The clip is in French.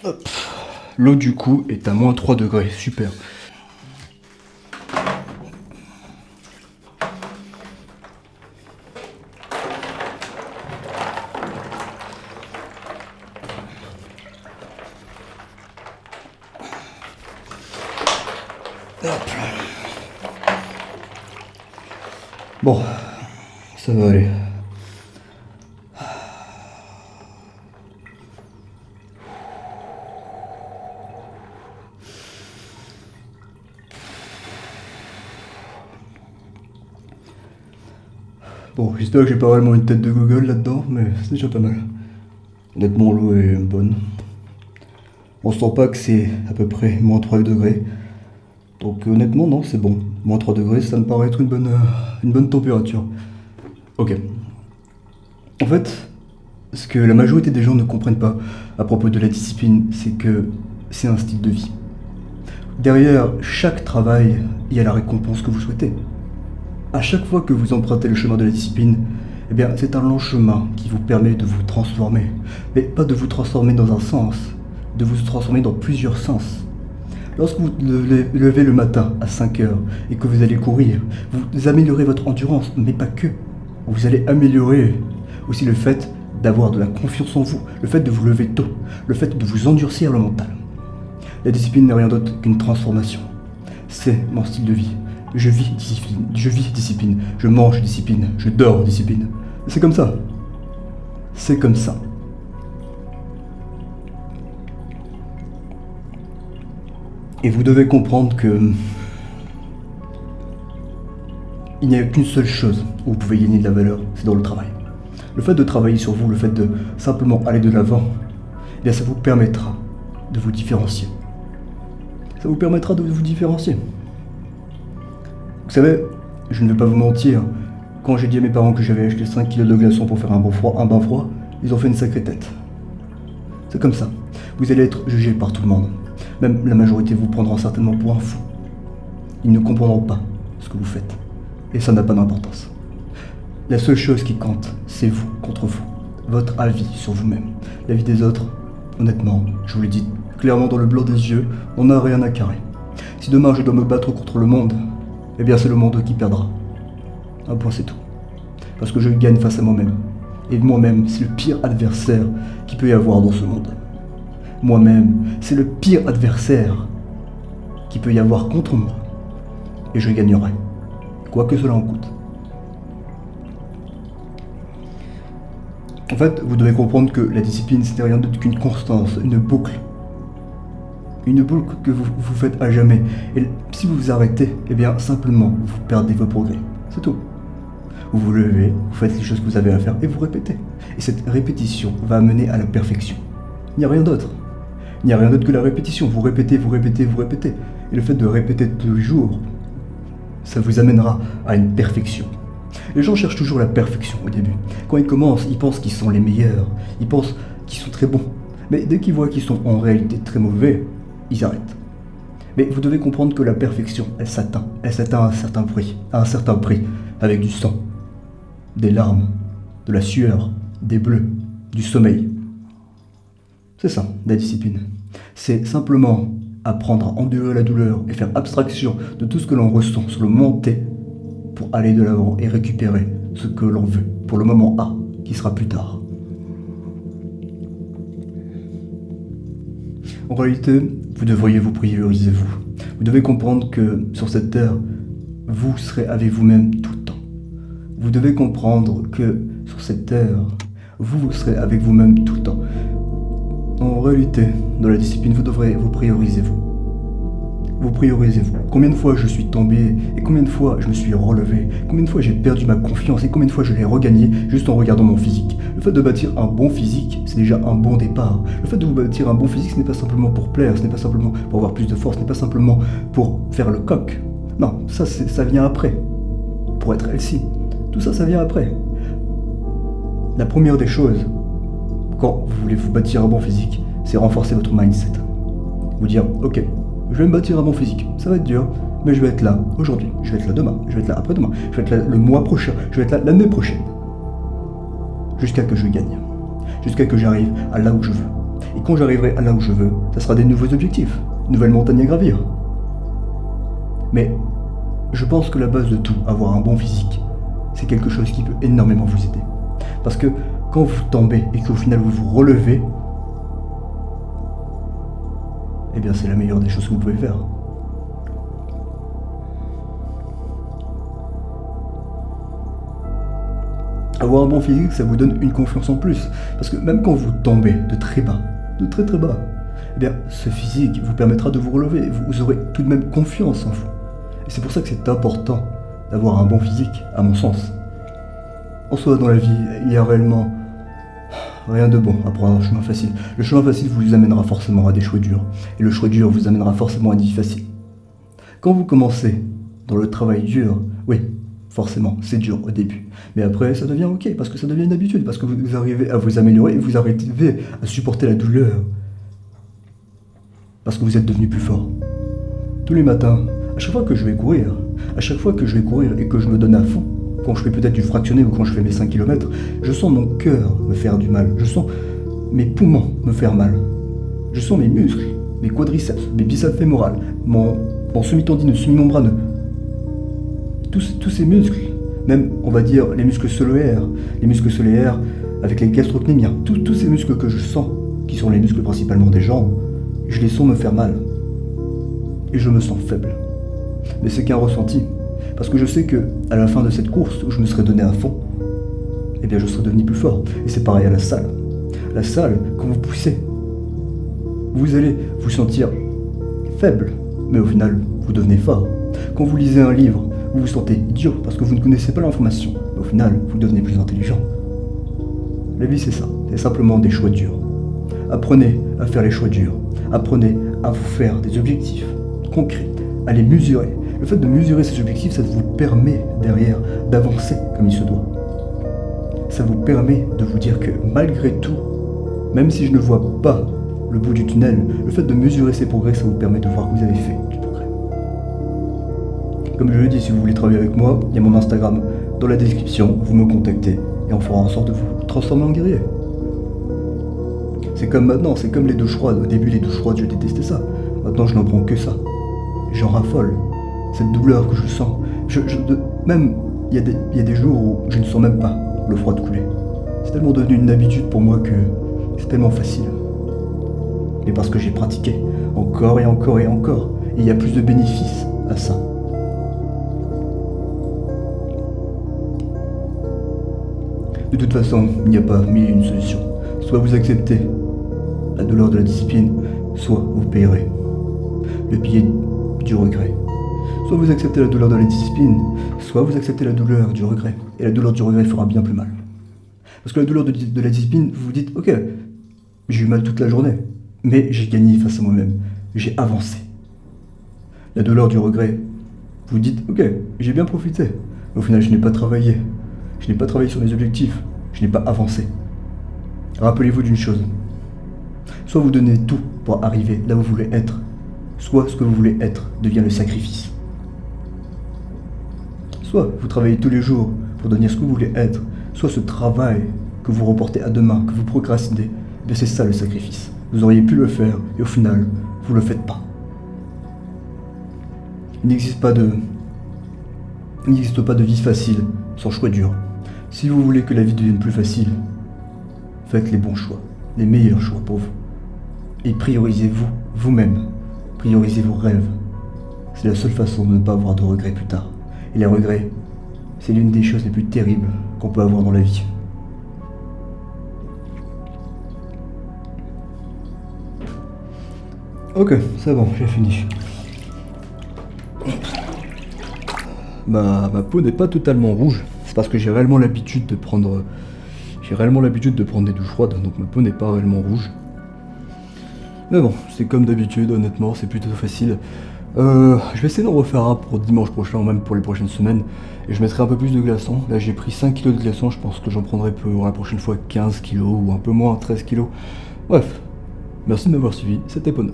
Hop. L'eau du coup est à moins 3 degrés, super. Hop. Bon, ça va aller. Bon, j'espère que j'ai pas vraiment une tête de Google là-dedans, mais c'est déjà pas mal. Honnêtement, l'eau est bonne. On sent pas que c'est à peu près moins 3 degrés. Donc honnêtement, non, c'est bon. Moins 3 degrés, ça me paraît être une bonne température. Ok. En fait, ce que la majorité des gens ne comprennent pas à propos de la discipline, c'est que c'est un style de vie. Derrière chaque travail, il y a la récompense que vous souhaitez. À chaque fois que vous empruntez le chemin de la discipline, eh bien, c'est un long chemin qui vous permet de vous transformer. Mais pas de vous transformer dans un sens, de vous transformer dans plusieurs sens. Lorsque vous levez le matin à 5 heures et que vous allez courir, vous améliorez votre endurance, mais pas que. Vous allez améliorer aussi le fait d'avoir de la confiance en vous, le fait de vous lever tôt, le fait de vous endurcir le mental. La discipline n'est rien d'autre qu'une transformation. C'est mon style de vie. Je vis discipline, je mange discipline, je dors discipline. C'est comme ça. C'est comme ça. Et vous devez comprendre que il n'y a qu'une seule chose où vous pouvez gagner de la valeur, c'est dans le travail. Le fait de travailler sur vous, le fait de simplement aller de l'avant, eh bien ça vous permettra de vous différencier. Ça vous permettra de vous différencier. Vous savez, je ne vais pas vous mentir, quand j'ai dit à mes parents que j'avais acheté 5 kilos de glaçons pour faire un bain froid, ils ont fait une sacrée tête. C'est comme ça. Vous allez être jugé par tout le monde. Même la majorité vous prendra certainement pour un fou. Ils ne comprendront pas ce que vous faites. Et ça n'a pas d'importance. La seule chose qui compte, c'est vous contre vous. Votre avis sur vous-même. L'avis des autres, honnêtement, je vous l'ai dit clairement dans le blanc des yeux, on n'a rien à carrer. Si demain je dois me battre contre le monde, eh bien c'est le monde qui perdra. Un point c'est tout. Parce que je gagne face à moi-même. Et moi-même, c'est le pire adversaire qu'il peut y avoir dans ce monde. Moi-même, c'est le pire adversaire qu'il peut y avoir contre moi. Et je gagnerai. Quoi que cela en coûte. En fait, vous devez comprendre que la discipline, c'est rien d'autre qu'une constance, une boucle. Une boucle que vous faites à jamais. Et si vous vous arrêtez, eh bien simplement, vous perdez vos progrès. C'est tout. Vous vous levez, vous faites les choses que vous avez à faire et vous répétez. Et cette répétition va amener à la perfection. Il n'y a rien d'autre. Il n'y a rien d'autre que la répétition. Vous répétez, vous répétez, vous répétez. Et le fait de répéter toujours, ça vous amènera à une perfection. Les gens cherchent toujours la perfection au début. Quand ils commencent, ils pensent qu'ils sont les meilleurs. Ils pensent qu'ils sont très bons. Mais dès qu'ils voient qu'ils sont en réalité très mauvais, ils arrêtent. Mais vous devez comprendre que la perfection, elle s'atteint à un certain prix, avec du sang, des larmes, de la sueur, des bleus, du sommeil. C'est ça, la discipline. C'est simplement apprendre à endurer la douleur et faire abstraction de tout ce que l'on ressent sur le moment T pour aller de l'avant et récupérer ce que l'on veut pour le moment A, qui sera plus tard. En réalité, vous devriez vous prioriser vous. Vous devez comprendre que sur cette terre, vous serez avec vous-même tout le temps. Vous devez comprendre que sur cette terre, vous serez avec vous-même tout le temps. En réalité, dans la discipline, vous devrez vous prioriser vous. Vous priorisez vous. Combien de fois je suis tombé et combien de fois je me suis relevé, combien de fois j'ai perdu ma confiance et combien de fois je l'ai regagné juste en regardant mon physique. Le fait de bâtir un bon physique, c'est déjà un bon départ. Le fait de vous bâtir un bon physique, ce n'est pas simplement pour plaire, ce n'est pas simplement pour avoir plus de force, ce n'est pas simplement pour faire le coq. Non, ça vient après. Pour être healthy. Tout ça, ça vient après. La première des choses, quand vous voulez vous bâtir un bon physique, c'est renforcer votre mindset. Vous dire, ok, je vais me bâtir un bon physique, ça va être dur, mais je vais être là aujourd'hui, je vais être là demain, je vais être là après-demain, je vais être là le mois prochain, je vais être là l'année prochaine. Jusqu'à que je gagne, jusqu'à que j'arrive à là où je veux. Et quand j'arriverai à là où je veux, ça sera des nouveaux objectifs, de nouvelles montagnes à gravir. Mais je pense que la base de tout, avoir un bon physique, c'est quelque chose qui peut énormément vous aider. Parce que quand vous tombez et qu'au final vous vous relevez, eh bien c'est la meilleure des choses que vous pouvez faire. Avoir un bon physique, ça vous donne une confiance en plus. Parce que même quand vous tombez de très bas, de très très bas, eh bien ce physique vous permettra de vous relever. Vous aurez tout de même confiance en vous. Et c'est pour ça que c'est important d'avoir un bon physique, à mon sens. En soi, dans la vie, il y a réellement rien de bon à prendre un chemin facile. Le chemin facile vous amènera forcément à des choix durs. Et le choix dur vous amènera forcément à des vies faciles. Quand vous commencez dans le travail dur, oui, forcément, c'est dur au début. Mais après, ça devient ok, parce que ça devient une habitude, parce que vous arrivez à vous améliorer et vous arrivez à supporter la douleur. Parce que vous êtes devenu plus fort. Tous les matins, à chaque fois que je vais courir, et que je me donne à fond, quand je fais peut-être du fractionné ou quand je fais mes 5 km, je sens mon cœur me faire du mal, je sens mes poumons me faire mal, je sens mes muscles, mes quadriceps, mes biceps fémorales, mon semi-tendineux, semi-membraneux, tous ces muscles, même on va dire les muscles solaires avec les gastrocnémiens, tous ces muscles que je sens, qui sont les muscles principalement des jambes, je les sens me faire mal. Et je me sens faible. Mais c'est qu'un ressenti. Parce que je sais que à la fin de cette course où je me serais donné à fond, eh bien je serais devenu plus fort. Et c'est pareil à la salle. La salle, quand vous poussez, vous allez vous sentir faible, mais au final, vous devenez fort. Quand vous lisez un livre, vous vous sentez idiot parce que vous ne connaissez pas l'information. Mais au final, vous devenez plus intelligent. La vie, c'est ça. C'est simplement des choix durs. Apprenez à faire les choix durs. Apprenez à vous faire des objectifs concrets, à les mesurer. Le fait de mesurer ces objectifs, ça vous permet derrière d'avancer comme il se doit. Ça vous permet de vous dire que malgré tout, même si je ne vois pas le bout du tunnel, le fait de mesurer ces progrès, ça vous permet de voir que vous avez fait du progrès. Comme je le dis, si vous voulez travailler avec moi, il y a mon Instagram dans la description, vous me contactez et on fera en sorte de vous transformer en guerrier. C'est comme maintenant, c'est comme les douches froides. Au début, les douches froides, je détestais ça. Maintenant, je n'en prends que ça. J'en raffole. Cette douleur que je sens. Même, il y a des jours où je ne sens même pas le froid de couler. C'est tellement devenu une habitude pour moi que c'est tellement facile. Mais parce que j'ai pratiqué encore et encore et encore. Et il y a plus de bénéfices à ça. De toute façon, il n'y a pas mille et une solutions. Soit vous acceptez la douleur de la discipline, soit vous payerez le billet du regret. Soit vous acceptez la douleur de la discipline, soit vous acceptez la douleur du regret. Et la douleur du regret fera bien plus mal. Parce que la douleur de la discipline, vous vous dites, ok, j'ai eu mal toute la journée, mais j'ai gagné face à moi-même, j'ai avancé. La douleur du regret, vous dites, ok, j'ai bien profité, mais au final je n'ai pas travaillé. Je n'ai pas travaillé sur mes objectifs, je n'ai pas avancé. Rappelez-vous d'une chose, soit vous donnez tout pour arriver là où vous voulez être, soit ce que vous voulez être devient le sacrifice. Soit vous travaillez tous les jours pour devenir ce que vous voulez être, soit ce travail que vous reportez à demain, que vous procrastinez, bien c'est ça le sacrifice. Vous auriez pu le faire et au final, vous ne le faites pas. Il n'existe pas de vie facile sans choix dur. Si vous voulez que la vie devienne plus facile, faites les bons choix, les meilleurs choix pour vous. Et priorisez-vous, vous-même. Priorisez vos rêves. C'est la seule façon de ne pas avoir de regrets plus tard. Et les regrets, c'est l'une des choses les plus terribles qu'on peut avoir dans la vie. Ok, c'est bon, j'ai fini. Ma peau n'est pas totalement rouge. C'est parce que j'ai réellement l'habitude de prendre des douches froides, donc ma peau n'est pas réellement rouge. Mais bon, c'est comme d'habitude, honnêtement, c'est plutôt facile. Je vais essayer d'en refaire un pour dimanche prochain, ou même pour les prochaines semaines. Et je mettrai un peu plus de glaçons. Là, j'ai pris 5 kg de glaçons, je pense que j'en prendrai pour la prochaine fois 15 kg, ou un peu moins, 13 kg. Bref, merci de m'avoir suivi, c'était Ponos.